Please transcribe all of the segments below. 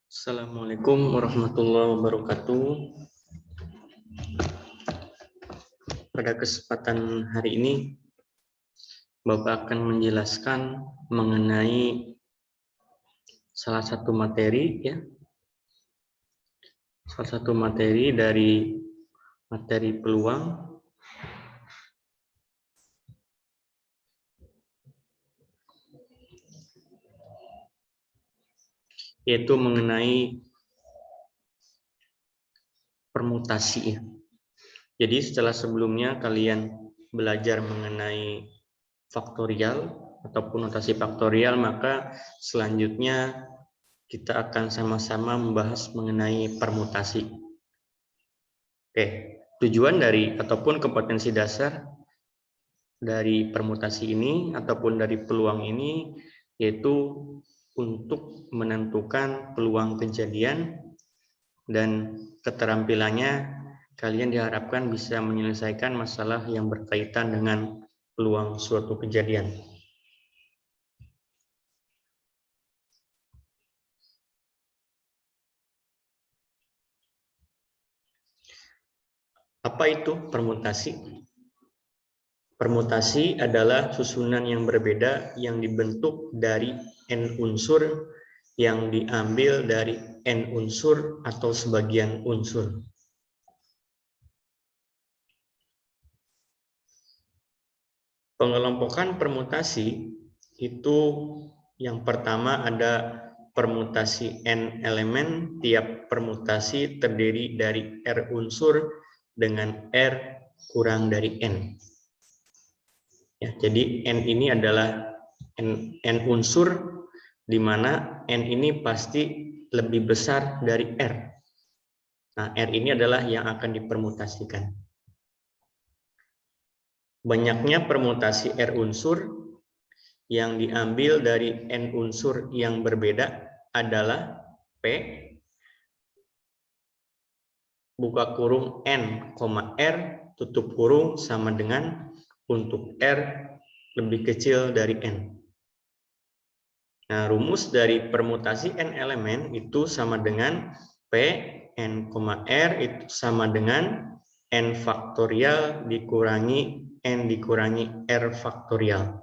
Assalamualaikum warahmatullahi wabarakatuh. Pada kesempatan hari ini, Bapak akan menjelaskan mengenai salah satu materi, salah satu materi dari materi peluang, yaitu mengenai permutasi. Jadi setelah sebelumnya kalian belajar mengenai faktorial ataupun notasi faktorial, maka selanjutnya kita akan sama-sama membahas mengenai permutasi. Oke, tujuan dari ataupun kompetensi dasar dari permutasi ini ataupun dari peluang ini yaitu untuk menentukan peluang kejadian, dan keterampilannya kalian diharapkan bisa menyelesaikan masalah yang berkaitan dengan peluang suatu kejadian. Apa itu permutasi? Permutasi adalah susunan yang berbeda yang dibentuk dari n unsur yang diambil dari n unsur atau sebagian unsur. Pengelompokan permutasi itu yang pertama ada permutasi n elemen. Tiap permutasi terdiri dari r unsur dengan r kurang dari n. Ya, jadi n ini adalah n unsur, di mana n ini pasti lebih besar dari r. Nah, r ini adalah yang akan dipermutasikan. Banyaknya permutasi r unsur yang diambil dari n unsur yang berbeda adalah P buka kurung n, r tutup kurung sama dengan untuk r lebih kecil dari n. Nah, rumus dari permutasi n elemen itu sama dengan P n, r itu sama dengan n faktorial dikurangi n dikurangi r faktorial.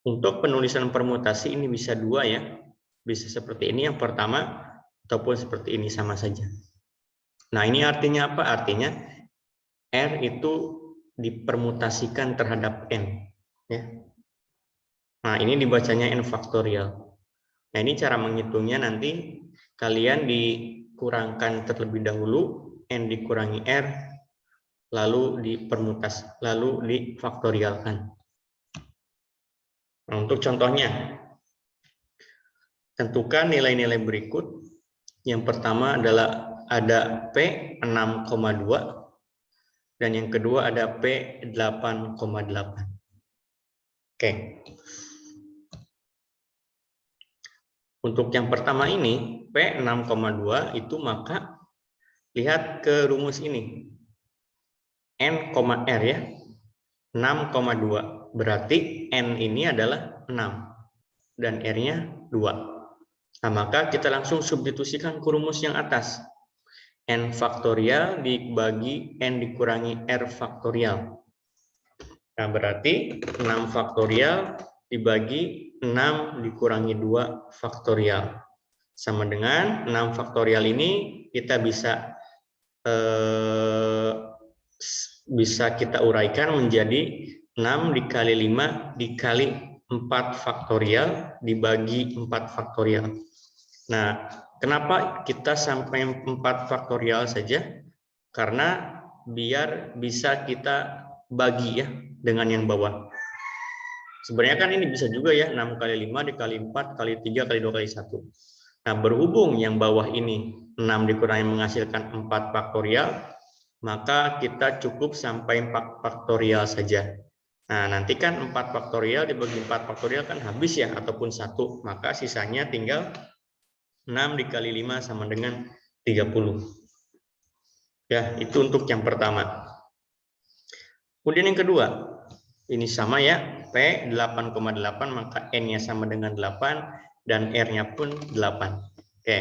Untuk penulisan permutasi ini bisa dua ya, bisa seperti ini yang pertama ataupun seperti ini, sama saja. Nah, ini artinya apa? Artinya r itu dipermutasikan terhadap n, ya. Nah, ini dibacanya n faktorial. Nah, ini cara menghitungnya, nanti kalian dikurangkan terlebih dahulu n dikurangi r, lalu dipermutasi, lalu difaktorialkan. Nah, untuk contohnya, tentukan nilai-nilai berikut. Yang pertama adalah ada P 6,2 dan yang kedua ada P 8,8. Oke. Untuk yang pertama ini P 6,2 itu, maka lihat ke rumus ini. N, R ya. 6,2. Berarti N ini adalah 6 dan R-nya 2. Nah, maka kita langsung substitusikan ke rumus yang atas. N faktorial dibagi N dikurangi R faktorial. Nah, berarti 6 faktorial dibagi 6 dikurangi 2 faktorial. Sama dengan 6 faktorial ini kita bisa kita uraikan menjadi 6 dikali 5 dikali 4 faktorial dibagi 4 faktorial. Nah, kenapa kita sampai 4 faktorial saja? Karena biar bisa kita bagi ya dengan yang bawah. Sebenarnya kan ini bisa juga ya, 6 kali 5 dikali 4 kali 3 kali 2 kali 1. Nah, berhubung yang bawah ini 6 dikurangi menghasilkan 4 faktorial, maka kita cukup sampai 4 faktorial saja. Nah, nanti kan 4 faktorial dibagi 4 faktorial kan habis ya, ataupun 1. Maka sisanya tinggal 6 dikali 5 sama dengan 30. Ya, itu untuk yang pertama. Kemudian yang kedua, ini sama ya, P 8,8, maka N-nya sama dengan 8 dan R-nya pun 8. Oke.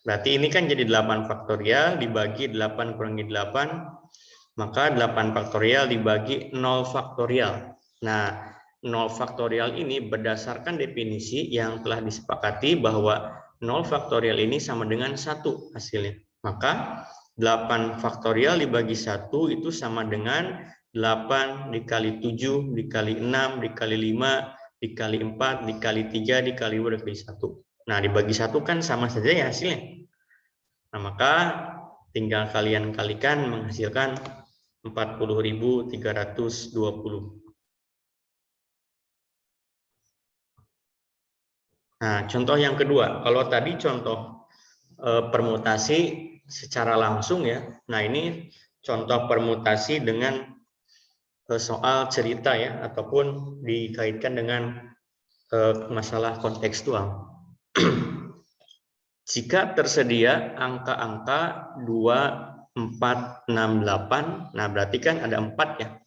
Berarti ini kan jadi 8 faktorial dibagi 8 kurangi 8, maka 8 faktorial dibagi 0 faktorial. Nah, 0 faktorial ini berdasarkan definisi yang telah disepakati bahwa 0 faktorial ini sama dengan 1 hasilnya. Maka 8 faktorial dibagi 1 itu sama dengan 8 dikali 7, dikali 6, dikali 5, dikali 4, dikali 3, dikali 2, dikali 1. Nah, dibagi 1 kan sama saja ya hasilnya. Nah, maka tinggal kalian kalikan menghasilkan 40.320. Nah, contoh yang kedua, kalau tadi contoh permutasi secara langsung ya. Nah, ini contoh permutasi dengan soal cerita ya, ataupun dikaitkan dengan masalah kontekstual. Jika tersedia angka-angka 2, 4, 6, 8, nah berarti kan ada 4 ya.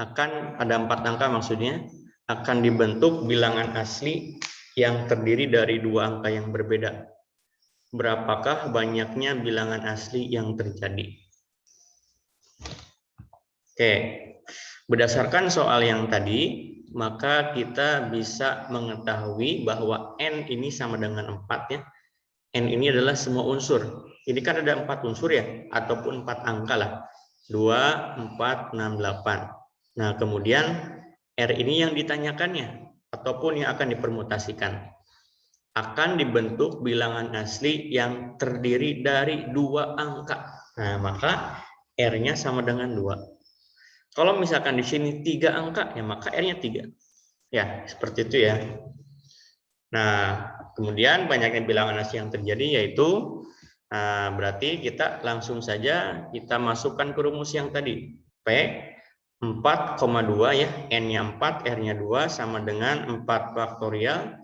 Akan ada 4 angka maksudnya, akan dibentuk bilangan asli yang terdiri dari 2 angka yang berbeda. Berapakah banyaknya bilangan asli yang terjadi? Oke, berdasarkan soal yang tadi, maka kita bisa mengetahui bahwa N ini sama dengan 4 ya. N ini adalah semua unsur. Ini kan ada 4 unsur ya, ataupun 4 angka lah. 2, 4, 6, 8. Nah, kemudian R ini yang ditanyakannya, ataupun yang akan dipermutasikan. Akan dibentuk bilangan asli yang terdiri dari 2 angka. Nah, maka R-nya sama dengan 2. Kalau misalkan di sini 3 angka, ya maka R-nya 3. Ya, seperti itu ya. Nah, kemudian banyaknya bilangan asli yang terjadi yaitu, berarti kita langsung saja kita masukkan ke rumus yang tadi. P 4,2 ya, N-nya 4, R-nya 2 sama dengan 4 faktorial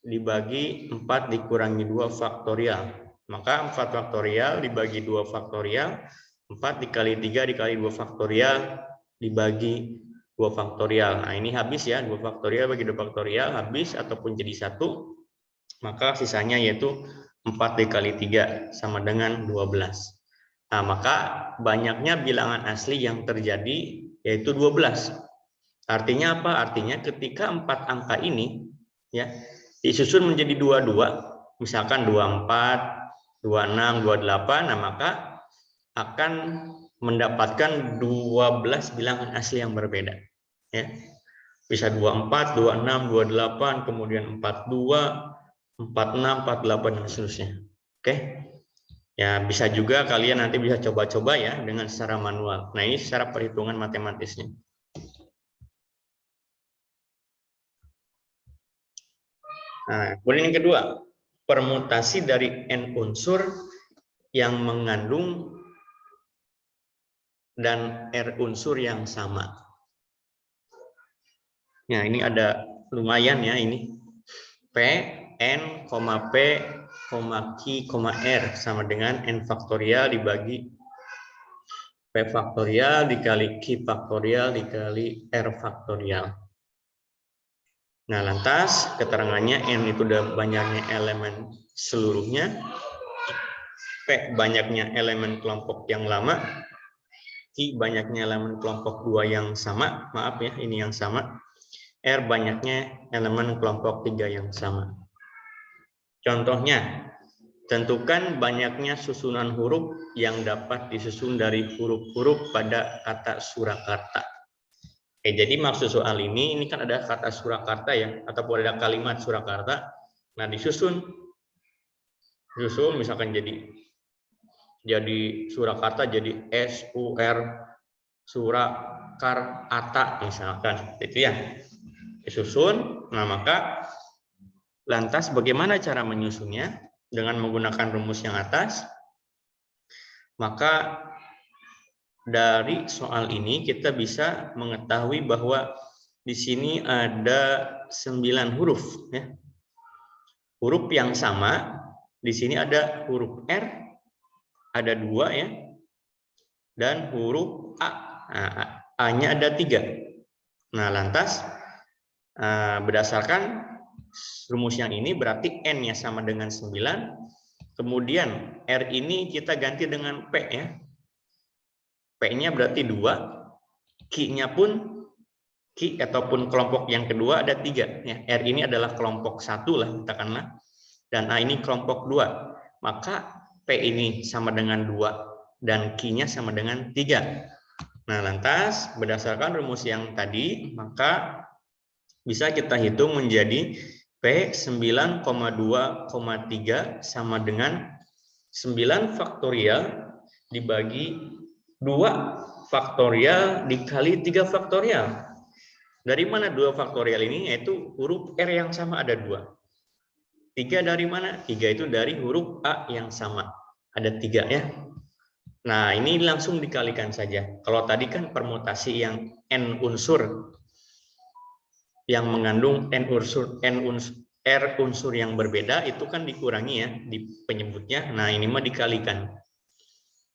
dibagi 4 dikurangi 2 faktorial. Maka 4 faktorial dibagi 2 faktorial, 4 dikali 3 dikali 2 faktorial dibagi 2 faktorial. Nah, ini habis ya, 2 faktorial bagi 2 faktorial habis ataupun jadi 1. Maka sisanya yaitu 4 dikali 3 sama dengan 12. Nah, maka banyaknya bilangan asli yang terjadi yaitu 12. Artinya apa? Artinya ketika 4 angka ini ya disusun menjadi 22, misalkan 24, 26, 28, nah maka akan mendapatkan 12 bilangan asli yang berbeda. Ya. Bisa 24, 26, 28, kemudian 42, 46, 48, dan seterusnya. Oke. Ya, bisa juga kalian nanti bisa coba-coba ya dengan secara manual. Nah, ini secara perhitungan matematisnya. Nah, kemudian yang kedua, permutasi dari N unsur yang mengandung dan R unsur yang sama. Nah, ini ada lumayan ya ini. P, N, P, Q, R sama dengan N faktorial dibagi P faktorial dikali Q faktorial dikali R faktorial. Nah, lantas keterangannya N itu udah banyaknya elemen seluruhnya, P banyaknya elemen kelompok yang lama, Q banyaknya elemen kelompok 2 yang sama, maaf ya ini yang sama, R banyaknya elemen kelompok 3 yang sama. Contohnya, tentukan banyaknya susunan huruf yang dapat disusun dari huruf-huruf pada kata Surakarta. Oke, jadi maksud soal ini kan ada kata Surakarta ya, ataupun ada kalimat Surakarta. Nah, disusun misalkan jadi Surakarta jadi SUR Surakarta misalkan, itu ya. Disusun. Nah, maka lantas bagaimana cara menyusunnya? Dengan menggunakan rumus yang atas. Maka dari soal ini kita bisa mengetahui bahwa di sini ada 9 huruf ya. Huruf yang sama, di sini ada huruf R, ada 2 ya. Dan huruf A. Nah, A-nya ada 3. Nah, lantas berdasarkan rumus yang ini berarti N-nya sama dengan 9, Kemudian R ini kita ganti dengan P ya. P-nya berarti 2, Q-nya pun Q ataupun kelompok yang kedua ada 3 ya. R ini adalah kelompok 1 lah katakanlah, dan A ini kelompok 2. Maka P ini sama dengan 2 dan Q-nya sama dengan 3. Nah, lantas berdasarkan rumus yang tadi, maka bisa kita hitung menjadi P 9,2,3 sama dengan 9 faktorial dibagi 2 faktorial dikali 3 faktorial. Dari mana 2 faktorial ini? Yaitu huruf R yang sama ada 2. 3 dari mana? 3 itu dari huruf A yang sama. Ada 3 ya. Nah, ini langsung dikalikan saja. Kalau tadi kan permutasi yang N unsur, yang mengandung R unsur yang berbeda, itu kan dikurangi ya di penyebutnya. Nah, ini mah dikalikan.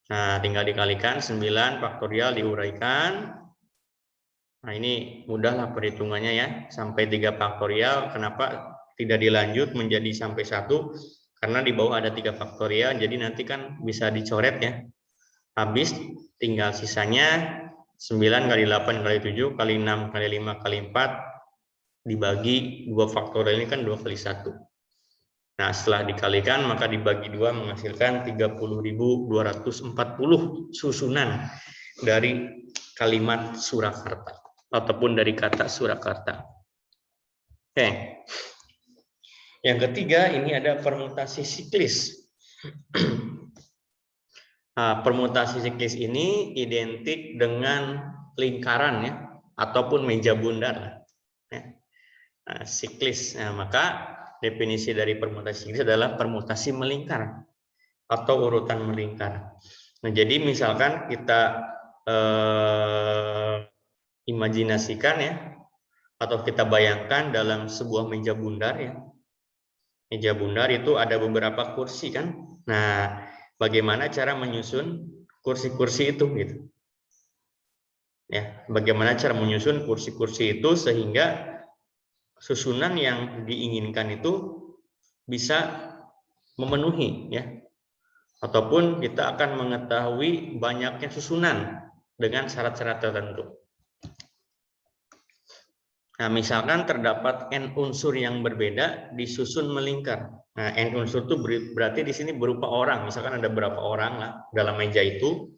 Nah, tinggal dikalikan 9 faktorial diuraikan. Nah, ini mudahlah perhitungannya ya, sampai 3 faktorial. Kenapa tidak dilanjut menjadi sampai 1? Karena di bawah ada 3 faktorial, jadi nanti kan bisa dicoret ya. Habis tinggal sisanya 9 kali 8 kali 7 kali 6 kali 5 kali 4 dibagi 2 faktorial ini kan 2 kali 1. Nah, setelah dikalikan maka dibagi 2 menghasilkan 30.240 susunan dari kalimat Surakarta ataupun dari kata Surakarta. Oke. Yang ketiga ini ada permutasi siklis. Nah, permutasi siklis ini identik dengan lingkaran ya, ataupun meja bundar. Nah, siklis. Nah, maka definisi dari permutasi siklis adalah permutasi melingkar atau urutan melingkar. Nah, jadi misalkan kita imajinasikan ya, atau kita bayangkan dalam sebuah meja bundar ya. Meja bundar itu ada beberapa kursi kan. Nah, bagaimana cara menyusun kursi-kursi itu gitu. Ya, bagaimana cara menyusun kursi-kursi itu sehingga susunan yang diinginkan itu bisa memenuhi ya. Ataupun kita akan mengetahui banyaknya susunan dengan syarat-syarat tertentu. Nah, misalkan terdapat N unsur yang berbeda disusun melingkar. Nah, N unsur itu berarti di sini berupa orang. Misalkan ada berapa orang lah dalam meja itu.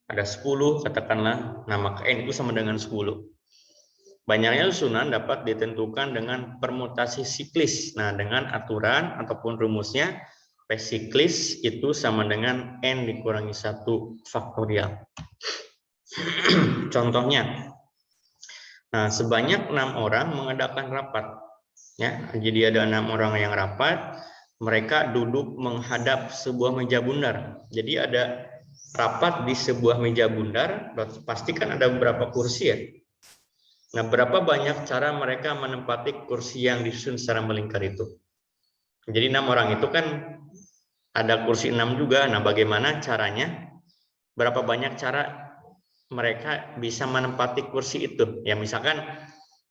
Ada 10 katakanlah. Nah, maka N itu sama dengan 10. Banyaknya susunan dapat ditentukan dengan permutasi siklis. Nah, dengan aturan ataupun rumusnya P siklis itu sama dengan N dikurangi 1 faktorial. Contohnya, nah, sebanyak 6 orang mengadakan rapat. Ya, jadi ada 6 orang yang rapat. Mereka duduk menghadap sebuah meja bundar. Jadi ada rapat di sebuah meja bundar. Pasti kan ada beberapa kursi ya. Nah, berapa banyak cara mereka menempati kursi yang disusun secara melingkar itu? Jadi 6 orang itu kan ada kursi 6 juga. Nah, bagaimana caranya? Berapa banyak cara mereka bisa menempati kursi itu? Ya, misalkan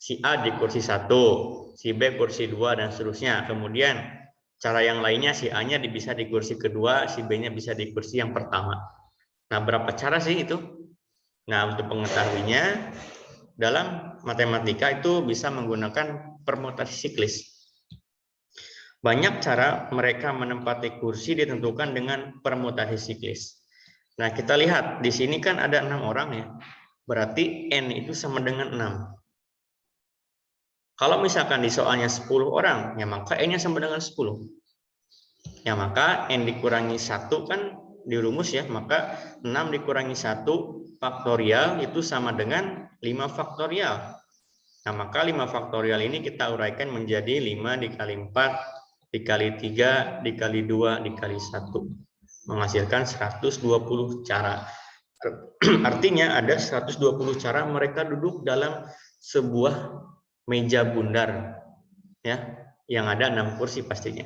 si A di kursi 1, si B kursi 2 dan seterusnya. Kemudian cara yang lainnya si A-nya bisa di kursi kedua, si B-nya bisa di kursi yang pertama. Nah, berapa cara sih itu? Nah, untuk pengetahuinya dalam matematika itu bisa menggunakan permutasi siklis. Banyak cara mereka menempati kursi ditentukan dengan permutasi siklis. Nah, kita lihat di sini kan ada 6 orang ya. Berarti N itu sama dengan 6. Kalau misalkan di soalnya 10 orang, ya maka N-nya sama dengan 10. Ya maka N dikurangi 1 kan di rumus ya, maka 6 dikurangi 1 faktorial itu sama dengan 5 faktorial. Nah, maka 5 faktorial ini kita uraikan menjadi 5 dikali 4 dikali 3 dikali 2 dikali 1. Menghasilkan 120 cara. Artinya ada 120 cara mereka duduk dalam sebuah meja bundar ya, yang ada 6 kursi pastinya.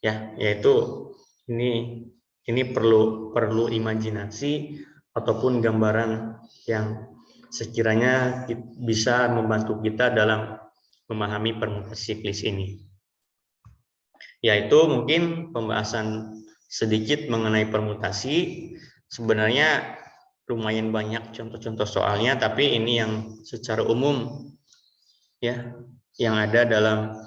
Ya, yaitu ini perlu imajinasi ataupun gambaran yang sekiranya bisa membantu kita dalam memahami permutasi siklis ini. yaitu mungkin pembahasan sedikit mengenai permutasi. Sebenarnya lumayan banyak contoh-contoh soalnya, tapi ini yang secara umum ya yang ada dalam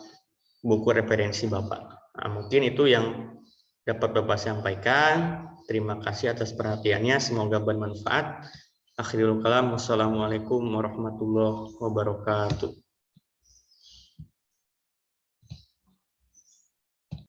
buku referensi Bapak. Nah, mungkin itu yang dapat Bapak sampaikan. Terima kasih atas perhatiannya, semoga bermanfaat. Akhirul kalam, wassalamualaikum warahmatullahi wabarakatuh.